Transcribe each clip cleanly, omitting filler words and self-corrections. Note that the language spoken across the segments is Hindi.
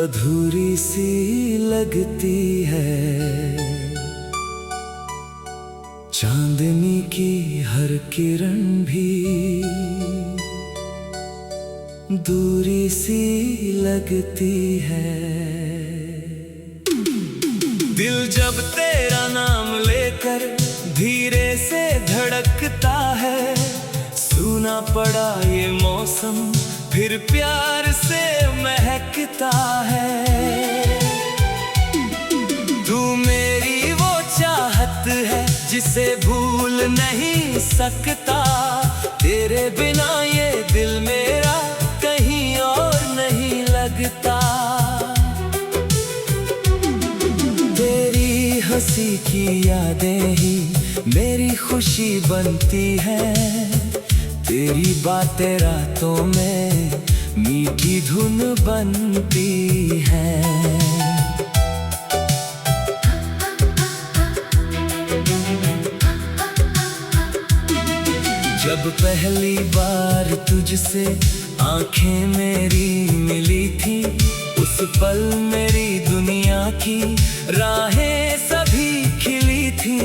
अधूरी सी लगती है। चांदनी की हर किरण भी दूरी सी लगती है। दिल जब तेरा नाम लेकर धीरे से धड़कता है, सूना पड़ा ये मौसम फिर प्यार से महकता है। तू मेरी वो चाहत है जिसे भूल नहीं सकता, तेरे बिना ये दिल मेरा कहीं और नहीं लगता। तेरी हंसी की यादें ही मेरी खुशी बनती हैं, तेरी बातें रातों में मीठी धुन बनती है। जब पहली बार तुझसे आंखें मेरी मिली थी, उस पल मेरी दुनिया की राहें सभी खिली थी।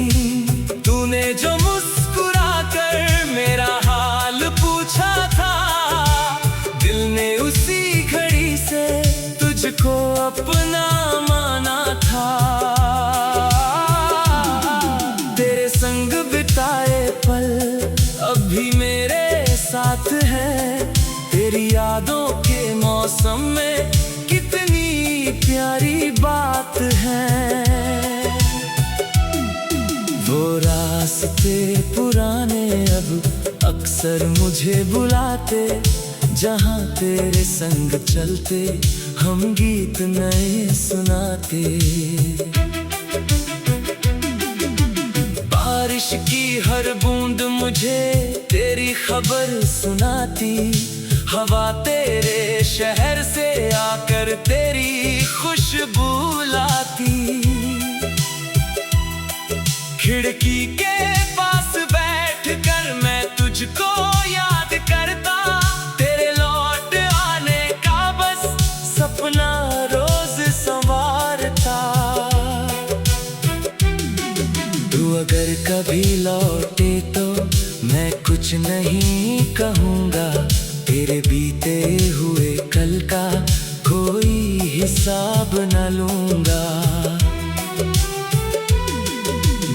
तूने जो मुस्कुरा कर मेरा हाल पूछा था, दिल ने उसी घड़ी से तुझको अपना माना था। तेरे संग बिताए पल अब भी मेरे साथ हैं, तेरी यादों के मौसम में कितनी प्यारी बात है। वो रास्ते पुराने अब अक्सर मुझे बुलाते, जहाँ तेरे संग चलते हम गीत नए सुनाते। बारिश की हर बूंद मुझे तेरी खबर सुनाती, हवा तेरे शहर से आकर तेरी खुशबू लाती। खिड़की के पास बैठकर मैं तुझको याद करता, तेरे लौट आने का बस सपना रोज संवारता। तू अगर कभी लौटे तो मैं कुछ नहीं कहूँगा, तेरे बीते हुए कल का कोई हिसाब न लूँगा।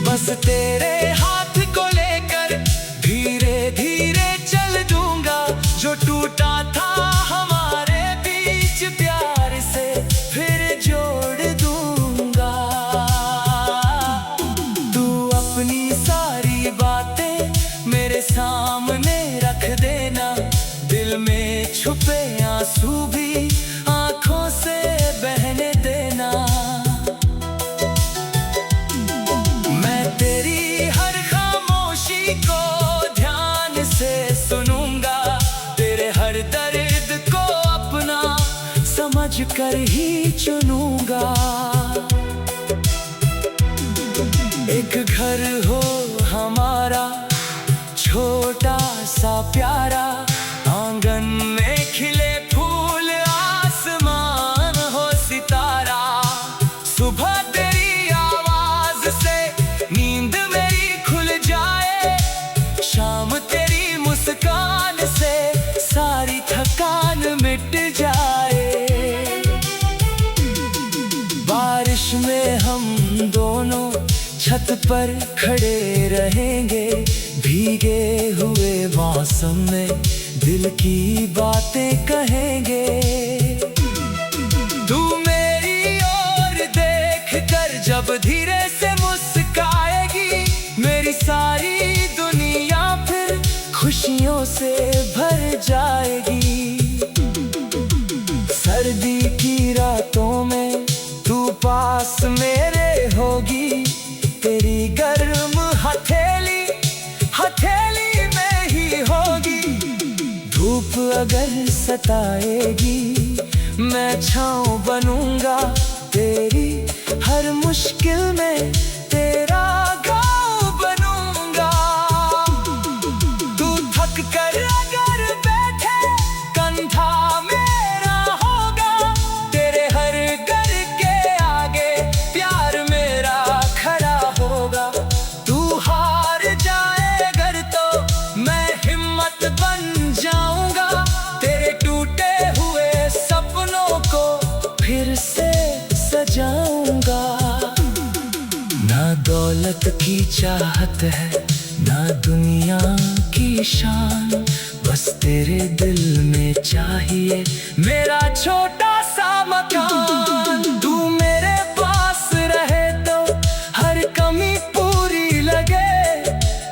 बस तेरे हाथ को लेकर धीरे धीरे चल दूँगा, जो टूटा था हमारे बीच प्यार से फिर जोड़ दूँगा। तू अपनी सारी बातें मेरे सामने रख देना, दिल में छुपे आंसू भी आंखों से बहने देना। मैं तेरी हर खामोशी को ध्यान से सुनूंगा, तेरे हर दर्द को अपना समझ कर ही चुनूंगा। एक घर हो हमारा छोटा सा प्यारा, आंगन में खिले फूल आसमान हो सितारा। सुबह तेरी आवाज से नींद मेरी खुल जाए, शाम तेरी मुस्कान से सारी थकान मिट जाए। बारिश में हम दोनों छत पर खड़े रहेंगे, भीगे हुए मौसम में दिल की बातें कहेंगे। तू मेरी ओर देख कर जब धीरे से मुस्काएगी, मेरी सारी दुनिया फिर खुशियों से भर जाएगी। सर्दी की रातों में तू पास मेरे होगी, तेरी गर्म हथेली हथेली में ही होगी। धूप अगर सताएगी मैं छाँव बनूंगा, तेरी हर मुश्किल में तेरा गाँव बनूंगा। तू थक कर अगर बैठे कंधा मेरा होगा, तेरे हर फिर से सजाऊंगा। ना दौलत की चाहत है, ना दुनिया की शान, बस तेरे दिल में चाहिए मेरा छोटा सा मकान। तू मेरे पास रहे तो हर कमी पूरी लगे,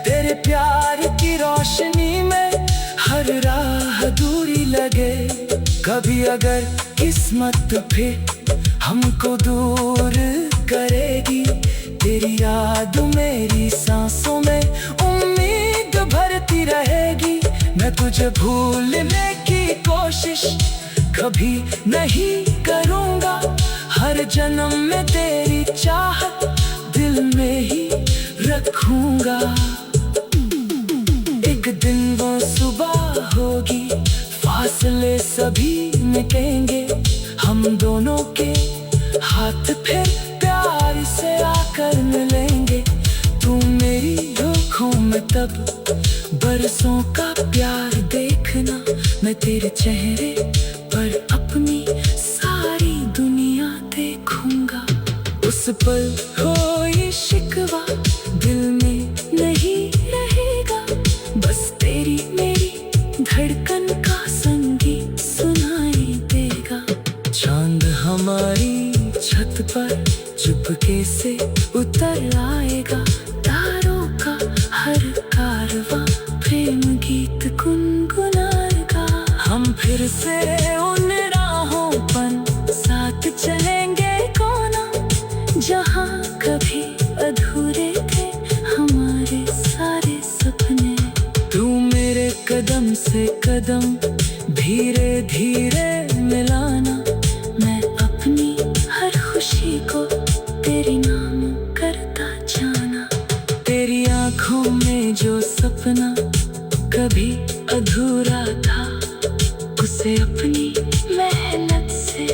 तेरे प्यार की रोशनी में हर राह अधूरी लगे। कभी अगर किस्मत फिर हमको दूर करेगी, तेरी याद मेरी सांसों में उम्मीद भरती रहेगी। मैं तुझे भूलने की कोशिश कभी नहीं करूँगा, हर जन्म में तेरी चाहत दिल में ही रखूँगा। एक दिन वो सुबह होगी, फासले सभी मिटेंगे, हम दोनों के हाथ फिर प्यार से आकर मिलेंगे। तू मेरी आँखों में तब बरसों का प्यार देखना, मैं तेरे चेहरे पर अपनी सारी दुनिया देखूंगा। उस पल कोई शिकवा दिल में नहीं रहेगा, बस तेरी मेरी धड़कन का संगीत सुनाई देगा। चांद हमारी छत पर चुपके से उतर आएगा, तारों का हर कारवां प्रेम गीत गुनगुनाएगा। हम फिर से उन राहों पर साथ चलेंगे कोना, जहाँ कभी अधूरे थे हमारे सारे सपने। तू मेरे कदम से कदम धीरे धीरे मिलाना, मैं अपनी हर खुशी को तेरी नाम करता जाना। तेरी आँखों में जो सपना कभी अधूरा था, उसे अपनी मेहनत से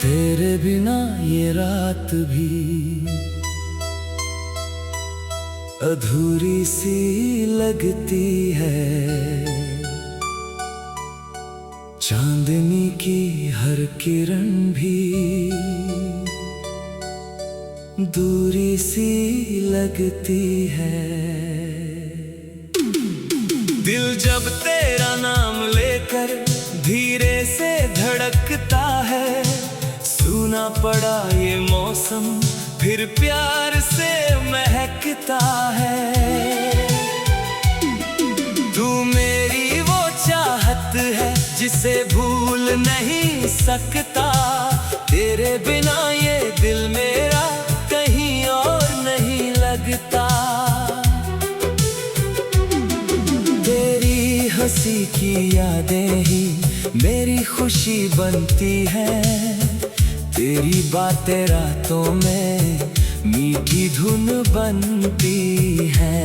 तेरे बिना ये रात भी अधूरी सी लगती है। चांदनी की हर किरण भी दूरी सी लगती है। दिल जब तेरा नाम लेकर धीरे से धड़कता है, सूना पड़ा ये मौसम फिर प्यार से महकता है। तू मेरी वो चाहत है जिसे भूल नहीं सकता, तेरे बिना ये दिल मेरा कहीं और नहीं लगता। तेरी हंसी की यादें ही मेरी खुशी बनती है, तेरी बातें रातों में मीठी धुन बनती है।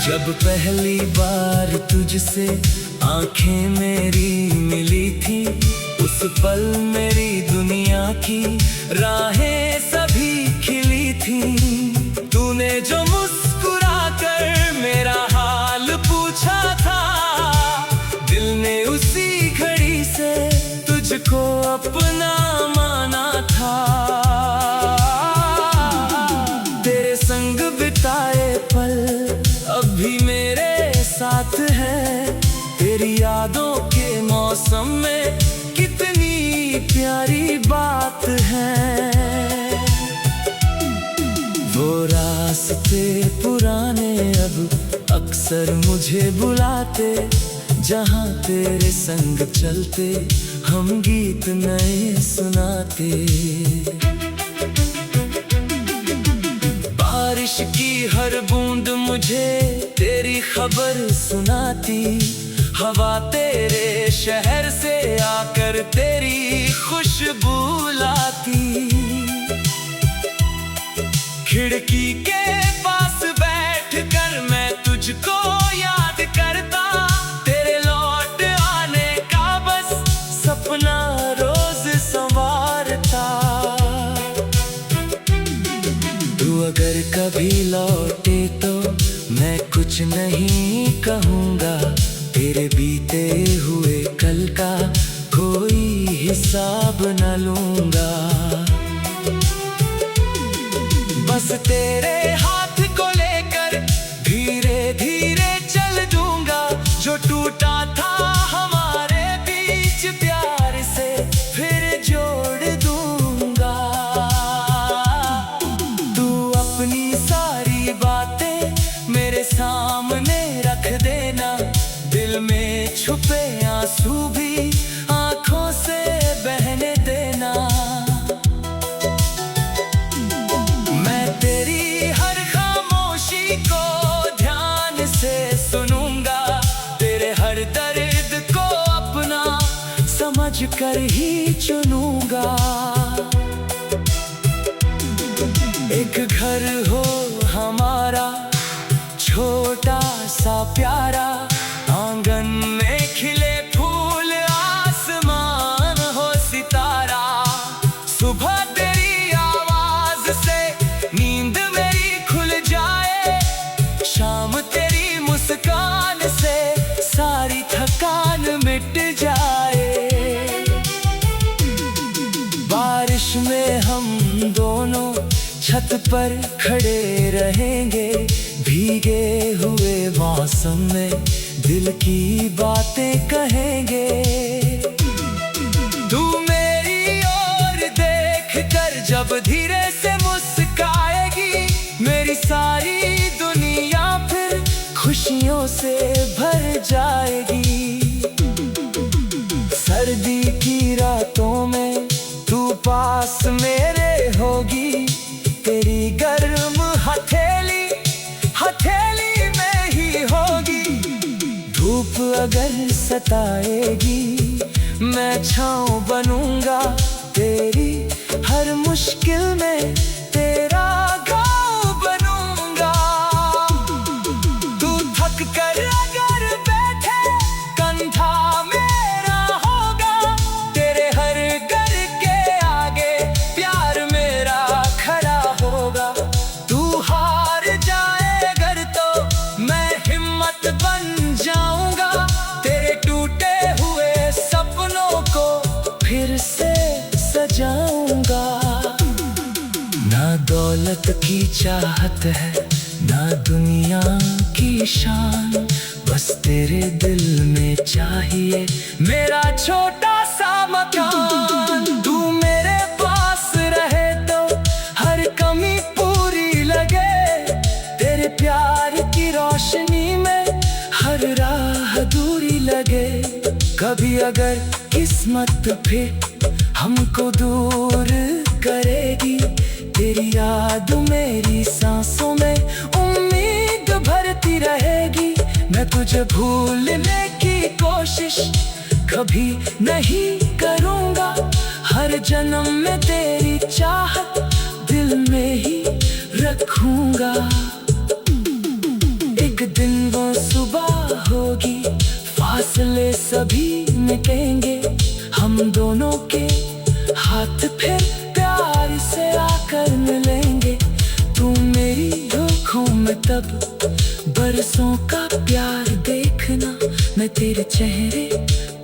जब पहली बार तुझसे आंखें मेरी मिली थी, उस पल मेरी दुनिया की राहें सभी खिली थी। तूने जो मुस्कुरा कर मेरा हाल पूछा था, दिल ने उसी घड़ी से तुझको अपना माना था। तेरे संग बिताए पल अब भी मेरे साथ है, तेरी यादों के मौसम में कितनी प्यारी बात है। वो रास्ते पुराने अब अक्सर मुझे बुलाते, जहाँ तेरे संग चलते हम गीत नए सुनाते। बारिश की हर बूंद मुझे तेरी खबर सुनाती, हवा तेरे शहर से आकर तेरी खुश खिड़की के पास बैठ कर मैं तुझको याद करता, तेरे लौट आने का बस सपना रोज संवारता। तू अगर कभी लौटे तो मैं कुछ नहीं कहूँगा, तेरे बीते हुए कल का कोई हिसाब न लूँगा। बस तेरे हाथ को लेकर धीरे धीरे चल दूँगा, जो टूटा था हमारे बीच प्यार से फिर जोड़ दूँगा। तू अपनी सारी बातें मेरे सामने रख देना, दिल में छुपे आंसू भी आंखों से बहने देना। मैं तेरी हर खामोशी को ध्यान से सुनूंगा, तेरे हर दर्द को अपना समझ कर ही चुनूंगा। एक घर हो हमारा छोटा सा प्यारा, आंगन में खिले फूल, आसमान हो सितारा। सुबह तेरी आवाज से नींद मेरी खुल जाए, शाम तेरी मुस्कान से सारी थकान मिट जाए। बारिश में हम दोनों छत पर खड़े रहेंगे, भीगे हुए मौसम में दिल की बातें कहेंगे। तू मेरी ओर देख कर जब धीरे से मुस्काएगी, मेरी सारी दुनिया फिर खुशियों से भर जाएगी। सर्दी की रातों में तू पास मेरे होगी, तेरी गर्म हथेली हथेली में ही होगी। धूप अगर सताएगी मैं छाँव बनूंगा, तेरी हर मुश्किल में तेरा घाव बनूंगा। तू थक कर अगर बैठे कंधा मेरा होगा, तेरे हर घर के आगे प्यार मेरा खड़ा होगा। तू हार जाए अगर तो मैं हिम्मत बन जाऊंगा, तेरे टूटे हुए सपनों को फिर से सजाऊंगा। ना दौलत की चाहत है ना दुनिया की शान, बस तेरे दिल में चाहिए मेरा छोटा सा मकान। तू मेरे पास रहे तो हर कमी पूरी लगे, तेरे प्यार की रोशनी में हर राह दूरी लगे। कभी अगर किस्मत फिर हमको दूर करेगी, तेरी याद मेरी सांसों में उम्मीद भरती रहेगी। मैं तुझे भूलने की कोशिश कभी नहीं करूँगा, हर जन्म में तेरी चाहत दिल में ही रखूँगा। एक दिन वो सुबह होगी, फासले सभी मिटेंगे, हम दोनों के हाथ फिर प्यार से आकर मिलेंगे। तू मेरी आँखों में तब बरसों का प्यार देखना, मैं तेरे चेहरे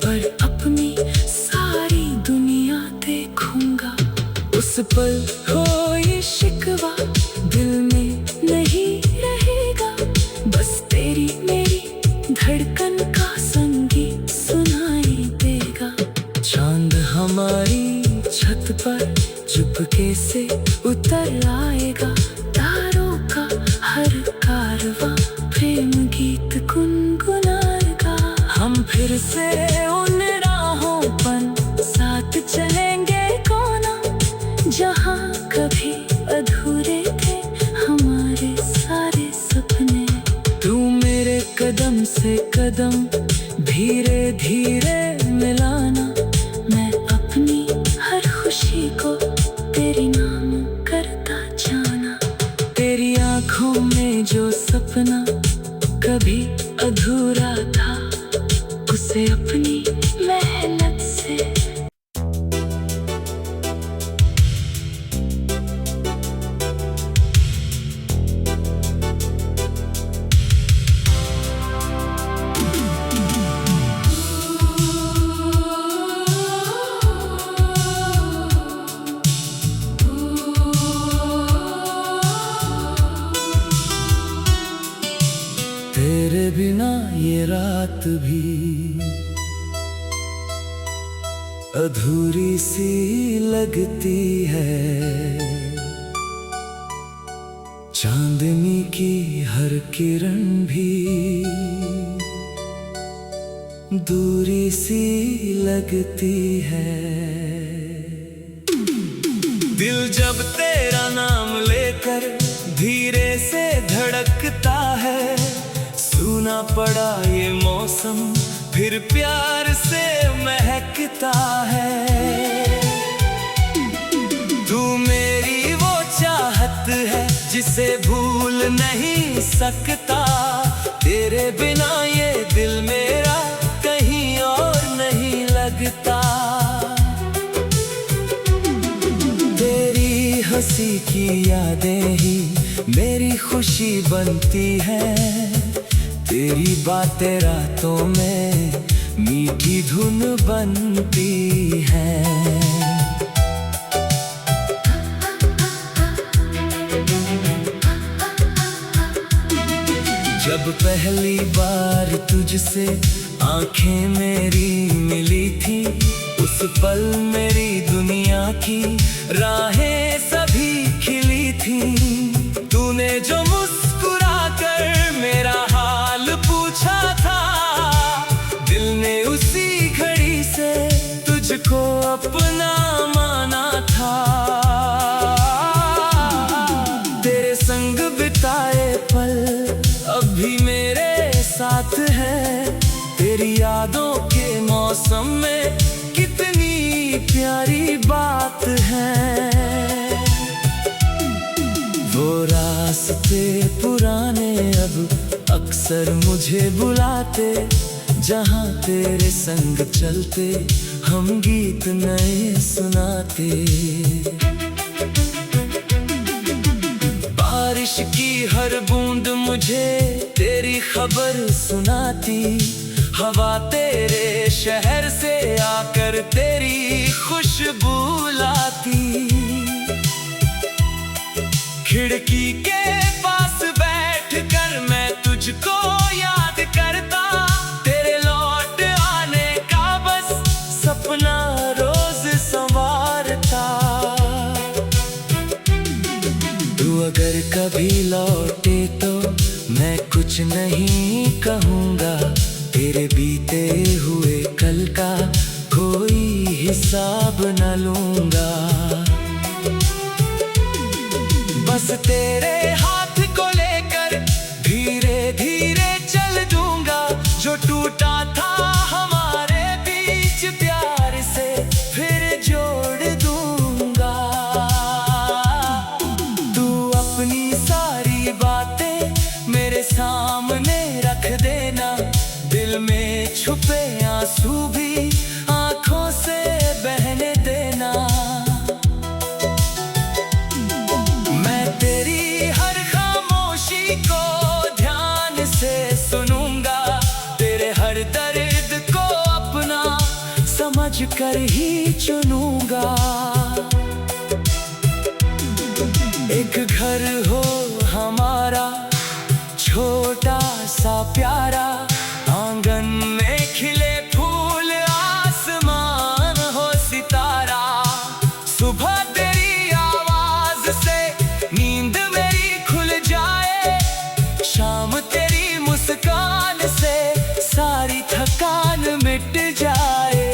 पर अपनी सारी दुनिया देखूंगा। उस पर कोई शिकवा दिल में नहीं रहेगा, बस तेरी मेरी धड़कन का संगीत सुनाई देगा। चांद हमारी छत पर चुपके से उतर आएगा, तारों का हर कारवां प्रेम गीत गुनगुनाएगा। हम फिर से उन राहों पर साथ चलेंगे कोना, जहाँ कभी अधूरे थे हमारे सारे सपने। तू मेरे कदम से कदम धीरे धीरे मिलाना, मैं अपनी हर खुशी को तेरे नाम करता जाना। अधूरी सी लगती है। चांदनी की हर किरण भी दूरी सी लगती है। दिल जब तेरा नाम लेकर धीरे से धड़कता है, सूना पड़ा ये मौसम फिर प्यार से महकता है। तू मेरी वो चाहत है जिसे भूल नहीं सकता, तेरे बिना ये दिल मेरा कहीं और नहीं लगता। तेरी हंसी की यादें ही मेरी खुशी बनती हैं, तेरी बातें रातों में मीठी धुन बनती है। जब पहली बार तुझसे आंखें मेरी मिली थी, उस पल मेरी दुनिया की राहें सभी खिली थी। तूने जो मुस्कुरा कर मेरा हाल पूछा था, दिल ने उसी घड़ी से तुझको अपना माना था। तेरे संग बिताए पल अब भी मेरे साथ है, तेरी यादों के मौसम में कितनी प्यारी बात है। वो रास्ते पुराने अब अक्सर मुझे बुलाते, जहाँ तेरे संग चलते हम गीत नए सुनाते। बारिश की हर बूंद मुझे तेरी खबर सुनाती, हवा तेरे शहर से आकर तेरी खुशबू लाती। खिड़की के पास बैठकर मैं तुझको याद करता, तेरे लौट आने का बस सपना रोज संवारता। तू अगर कभी लौटे तो मैं कुछ नहीं कहूँगा, तेरे बीते हुए कल का कोई हिसाब न लूँगा। बस तेरे हाथ को लेकर धीरे धीरे चल दूँगा, जो टूटा था हमारे बीच प्यार से फिर जोड़ दूँगा। तू अपनी सारी बातें मेरे सामने रख देना, दिल में छुपे आंसू भी आंखों से बहने देना। मैं तेरी हर खामोशी को ध्यान से सुनूंगा, तेरे हर दर्द को अपना समझ कर ही चुनूंगा। एक घर हो हमारा छोटा सा प्यारा, आंगन में खिले फूल आसमान हो सितारा। सुबह तेरी आवाज से नींद मेरी खुल जाए, शाम तेरी मुस्कान से सारी थकान मिट जाए।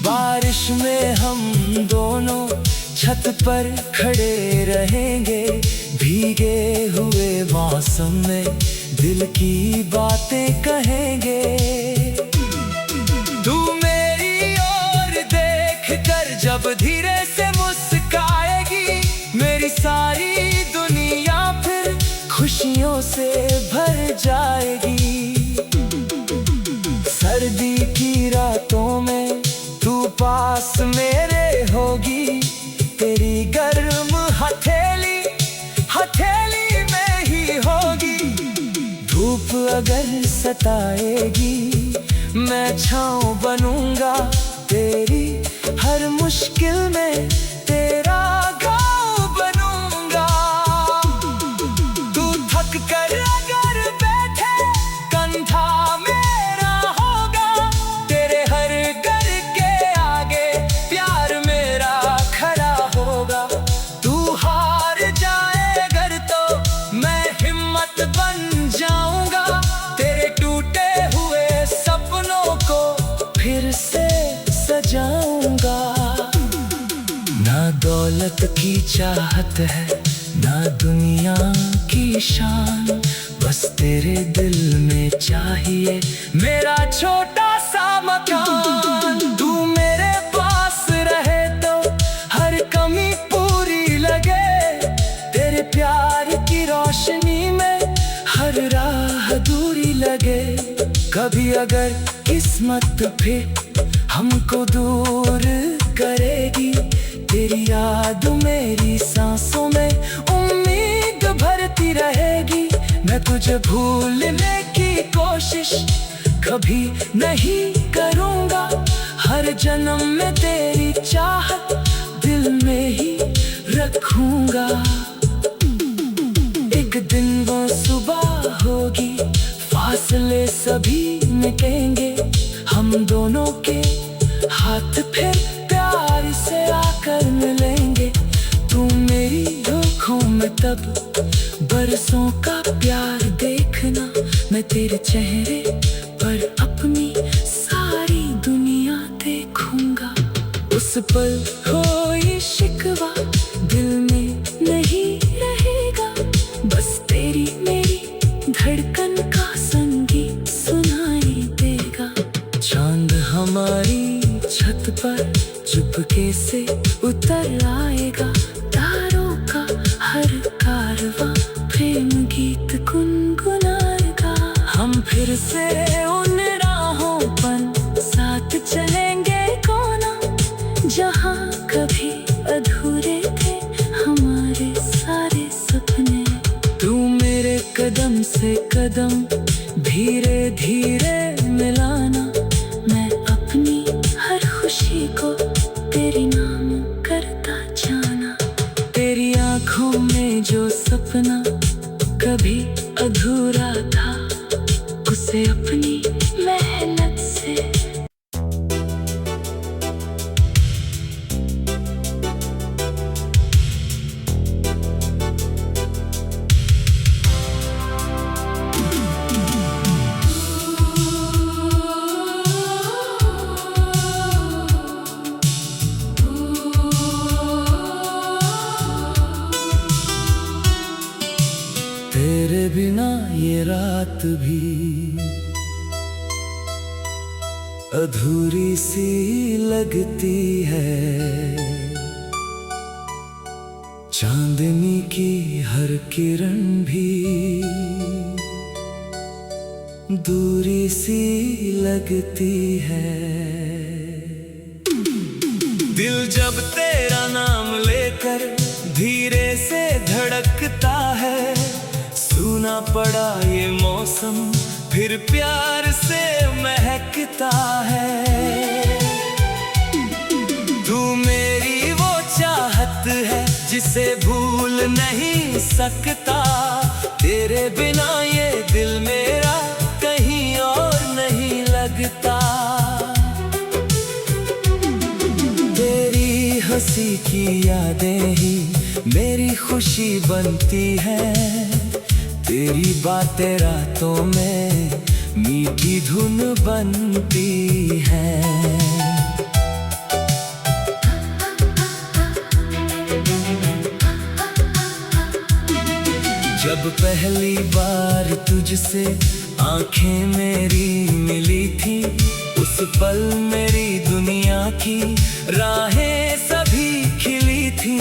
बारिश में हम दोनों छत पर खड़े रहेंगे, भीगे हुए मौसम में दिल की बातें कहेंगे। तू मेरी ओर देख कर जब धीरे से मुस्काएगी, मेरी सारी दुनिया फिर खुशियों से भर जाएगी। सर्दी की रातों में तू पास मेरे होगी, तेरी गर्म हथेली हथेली में ही होगी। धूप अगर सताएगी मैं छाँव बनूंगा, तेरी हर मुश्किल में तेरा गाँव बनूंगा। तू थक कर अगर बैठे कंधा मेरा होगा, तेरे हर जाऊंगा। ना दौलत की चाहत है, ना दुनिया की शान, बस तेरे दिल में चाहिए मेरा छोटा सा मकान। तू मेरे पास रहे तो हर कमी पूरी लगे, तेरे प्यार की रोशनी में हर राह दूरी लगे। कभी अगर किस्मत फिर हमको दूर करेगी, तेरी याद मेरी सांसों में उम्मीद भरती रहेगी। मैं तुझे भूलने की कोशिश कभी नहीं करूँगा, हर जन्म में तेरी चाहत दिल में ही रखूँगा। एक दिन वो सुबह होगी, फासले सभी मिटेंगे, हम दोनों के हाथ फिर प्यार से आकर मिलेंगे। तू मेरी आँखों में तब बरसों का प्यार देखना, मैं तेरे चेहरे पर अपनी सारी दुनिया देखूंगा। उस पल कोई शिकवा दिल में नहीं रहेगा, बस तेरी मेरी धड़कन का संगीत सुनाई देगा। चांद हमारी छत पर चुपके से उतर आएगा, तारों का हर कारवां प्रेम गीत गुनगुनाएगा। हम फिर से उन राहों पर साथ चलेंगे कोना, जहाँ कभी अधूरे थे हमारे सारे सपने। तू मेरे कदम से कदम धीरे धीरे मिलाना, मैं अपनी हर खुशी को तेरे नाम करता जाना। तेरी आँखों में जो सपना कभी अधूरा था, उसे अपनी मेहनत से तेरे बिना ये रात भी अधूरी सी लगती है। चांदनी की हर किरण भी दूरी सी लगती है। दिल जब तेरा नाम लेकर धीरे से धड़कता है, सुना पड़ा ये मौसम फिर प्यार से महकता है। तू मेरी वो चाहत है जिसे भूल नहीं सकता, तेरे बिना ये दिल मेरा कहीं और नहीं लगता। तेरी हंसी की यादें ही मेरी खुशी बनती है, तेरी बातें रातों में मीठी धुन बनती है। जब पहली बार तुझसे आंखें मेरी मिली थी, उस पल मेरी दुनिया की राहें सभी खिली थी।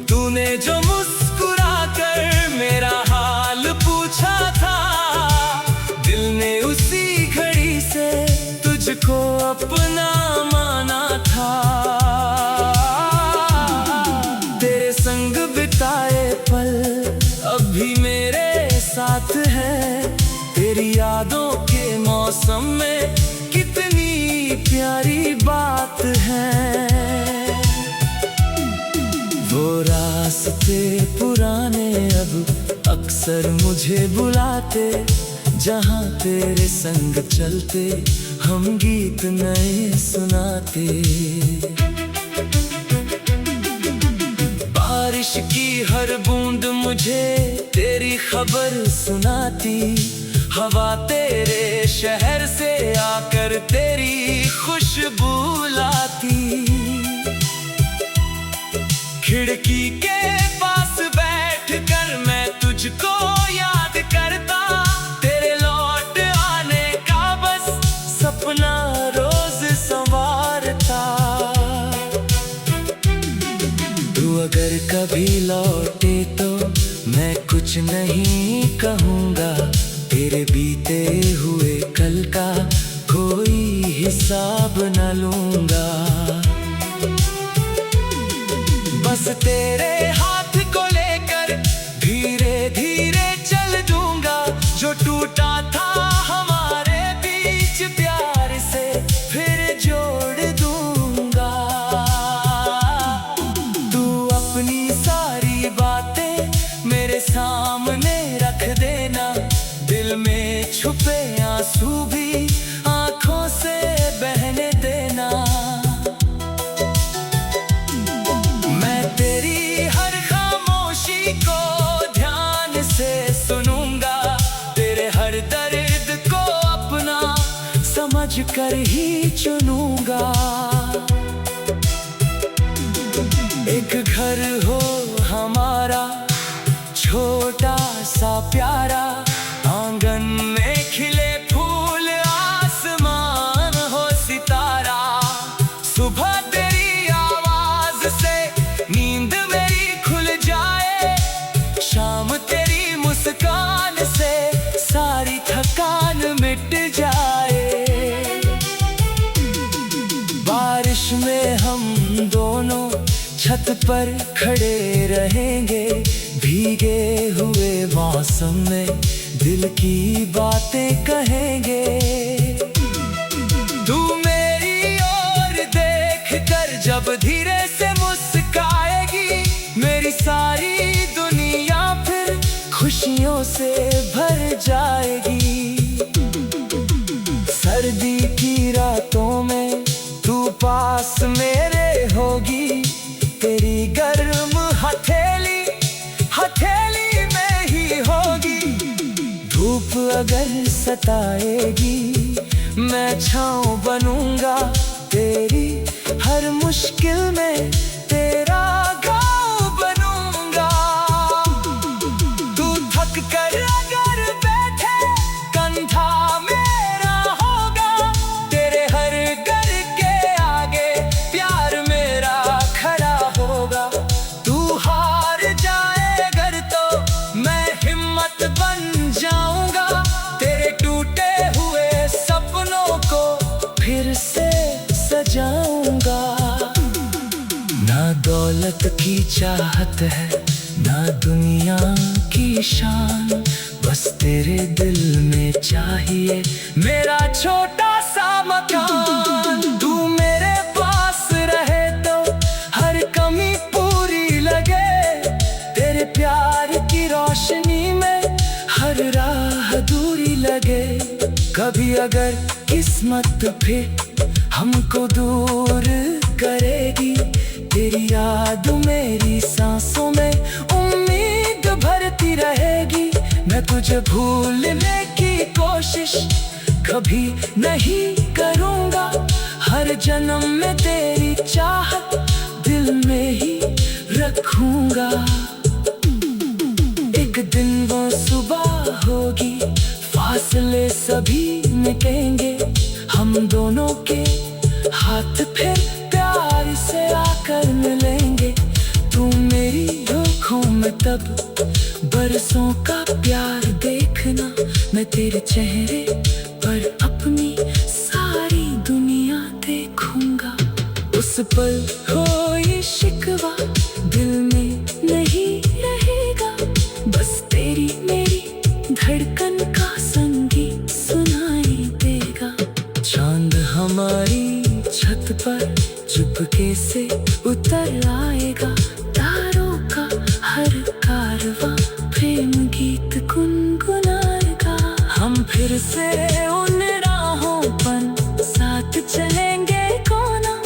तूने जो मुस्कुरा कर मेरा हाल पूछा था, दिल ने उसी घड़ी से तुझको अपना माना था। तेरे संग बिताए पल अब भी मेरे साथ हैं, तेरी यादों के मौसम में कितनी प्यारी बात है। वो रास्ते पुराने अब अक्सर मुझे बुलाते, जहाँ तेरे संग चलते हम गीत नए सुनाते। बारिश की हर बूंद मुझे तेरी खबर सुनाती, हवा तेरे शहर से आकर तेरी खुशबू लाती। खिड़की के पास बैठ कर मैं तुझको याद करता, तेरे लौट आने का बस सपना रोज संवारता। तू अगर कभी लौटे तो मैं कुछ नहीं कहूँगा, तेरे बीते हुए कल का कोई हिसाब न लूँगा। बस तेरे हाथ को लेकर धीरे धीरे चल दूँगा, जो टूटा था हमारे बीच प्यार से फिर जोड़ दूँगा। तू अपनी सारी बातें मेरे सामने रख देना, दिल में छुपे आंसू भी आंखों से बहने देना। मैं तेरी हर खामोशी को ध्यान से सुनूंगा, तेरे हर दर्द को अपना समझ कर ही चुनूंगा। एक घर हो हमारा छोटा सा प्यारा, आंगन में खिले फूल, आसमान हो सितारा। सुबह तेरी आवाज से नींद मेरी खुल जाए, शाम तेरी मुस्कान से सारी थकान मिट जाए। बारिश में हम दोनों छत पर खड़े रहेंगे, भीगे हुए मौसम में दिल की बातें कहेंगे। तू मेरी ओर देख कर जब धीरे से मुस्काएगी, मेरी सारी दुनिया फिर खुशियों से भर जाएगी। सर्दी की रातों में तू पास मेरे होगी, तेरी गर्म हथेली हथेली में ही होगी। धूप अगर सताएगी मैं छाँव बनूंगा, तेरी हर मुश्किल में तेरा गाँव बनूंगा। तू थक कर अगर बैठे कंधा मेरा होगा, तेरे हर घर के आगे प्यार मेरा खड़ा होगा। तू हार जाए अगर तो मैं हिम्मत बन जाऊंगा, तेरे टूटे हुए सपनों को फिर से सजाऊंगा। ना दौलत की चाहत है ना दुनिया की शान, बस तेरे दिल में चाहिए मेरा छोटा सा मकान। तू मेरे पास रहे तो हर कमी पूरी लगे, तेरे प्यार की रोशनी में हर राह अधूरी लगे। कभी अगर किस्मत फिर हमको दूर करेगी, तेरी याद मेरी सांसों में उम्मीद भरती रहेगी। मैं तुझे भूलने की कोशिश कभी नहीं करूँगा, हर जन्म में तेरी चाहत दिल में ही रखूँगा। एक दिन वो सुबह होगी, फासले सभी मिटेंगे, हम दोनों के हाथ फिर प्यार से आकर मिलेंगे। तू मेरी आँखों में तब बरसों का प्यार देखना, मैं तेरे चेहरे पर अपनी सारी दुनिया देखूंगा। उस पल कोई शिकवा दिल में नहीं रहेगा, बस तेरी मेरी धड़कन का संगीत सुनाई देगा। चांद हमारी छत पर चुपके से उतर आएगा, तारों का हर कारवां प्रेम गीत गुनगुनाएगा। हम फिर से उन राहों पर साथ चलेंगे कोना,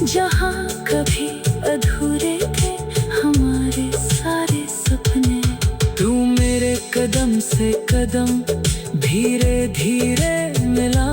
जहाँ कभी अधूरे थे हमारे सारे सपने। तू मेरे कदम से कदम धीरे धीरे मिला